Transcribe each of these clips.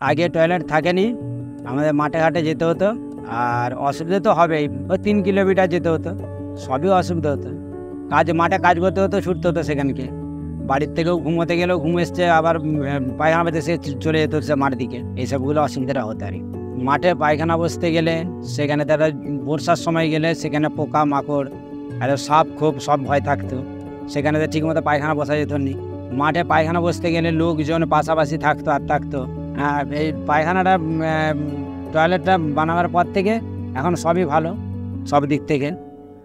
আগে টয়লেট থাকেনি, আমাদের মাঠে ঘাটে যেতে হতো। আর অসুবিধা তো হবেই, ওই 3 কিলোমিটার যেতে হতো, সবই অসুবিধা হতো। মাঠে কাজ করতে হতো, ছুটতে হতো সেখানকে। বাড়ির থেকেও ঘুমোতে গেলেও ঘুম এসছে, আবার পায়খানা পেতে সে চলে যেত সে মাঠের দিকে, এইসবগুলো অসুবিধাটা হতো আর কি। মাঠে পায়খানা বসতে গেলে সেখানে তারা বর্ষার সময় গেলে সেখানে পোকা মাকড় আর সাপ খোপ সব ভয় থাকতো, সেখানে তো ঠিকমতো পায়খানা বসা যেত না। মাঠে পায়খানা বসতে গেলে লোকজন পাশাপাশি থাকতো আর থাকতো। আর এই পায়খানাটা টয়লেটটা বানাবার পর থেকে এখন সবই ভালো, সব দিক থেকে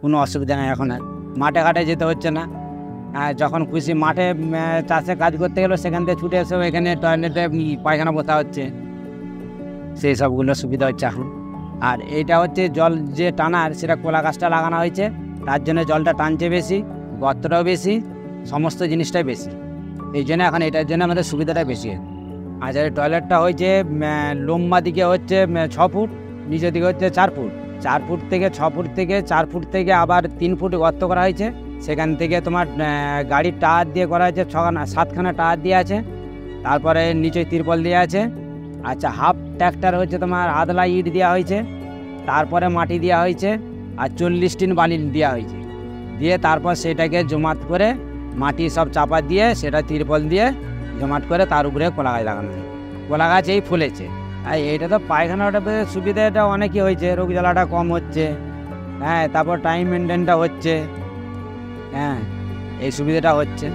কোনো অসুবিধা নেই এখন। আর মাঠে ঘাটে যেতে হচ্ছে না, যখন খুশি মাঠে চাষে কাজ করতে গেলেও সেখান থেকে ছুটে এসেও এখানে টয়লেটে পায়খানা বসা হচ্ছে, সেই সবগুলো সুবিধা হচ্ছে এখন। আর এইটা হচ্ছে জল যে টানার, সেটা কলা গাছটা লাগানো হয়েছে, তার জন্য জলটা টানছে বেশি, গর্তটাও বেশি, সমস্ত জিনিসটাই বেশি, এই জন্য এখন এটার জন্য আমাদের সুবিধাটা বেশি। আর টয়লেটটা হয়েছে লম্বা দিকে হচ্ছে 6 ফুট, নিচের দিকে হচ্ছে 4 ফুট। 4 ফুট থেকে 6 ফুট থেকে 4 ফুট থেকে আবার 3 ফুট গর্ত করা হয়েছে, সেখান থেকে তোমার গাড়ির টায়ার দিয়ে করা হয়েছে, 7খানা টায়ার দিয়ে আছে, তারপরে নিচে তিরপল দেওয়া আছে। আচ্ছা, হাফ ট্র্যাক্টর হচ্ছে তোমার আদলা ইট দেওয়া হয়েছে, তারপরে মাটি দেওয়া হয়েছে, আর 40 টিন বালি দেওয়া হয়েছে, দিয়ে তারপর সেটাকে জমাট করে মাটি সব চাপা দিয়ে সেটা তিরপল দিয়ে জমাট করে তার উপরে কলা গাছ লাগানো হয়। কলা গাছ এই ফুলেছে। আর এইটা তো পায়খানাটা সুবিধাটা অনেকই হয়েছে, রোগ জ্বালাটা কম হচ্ছে, তারপর টাইম মেনটেনটা হচ্ছে, এই সুবিধাটা হচ্ছে।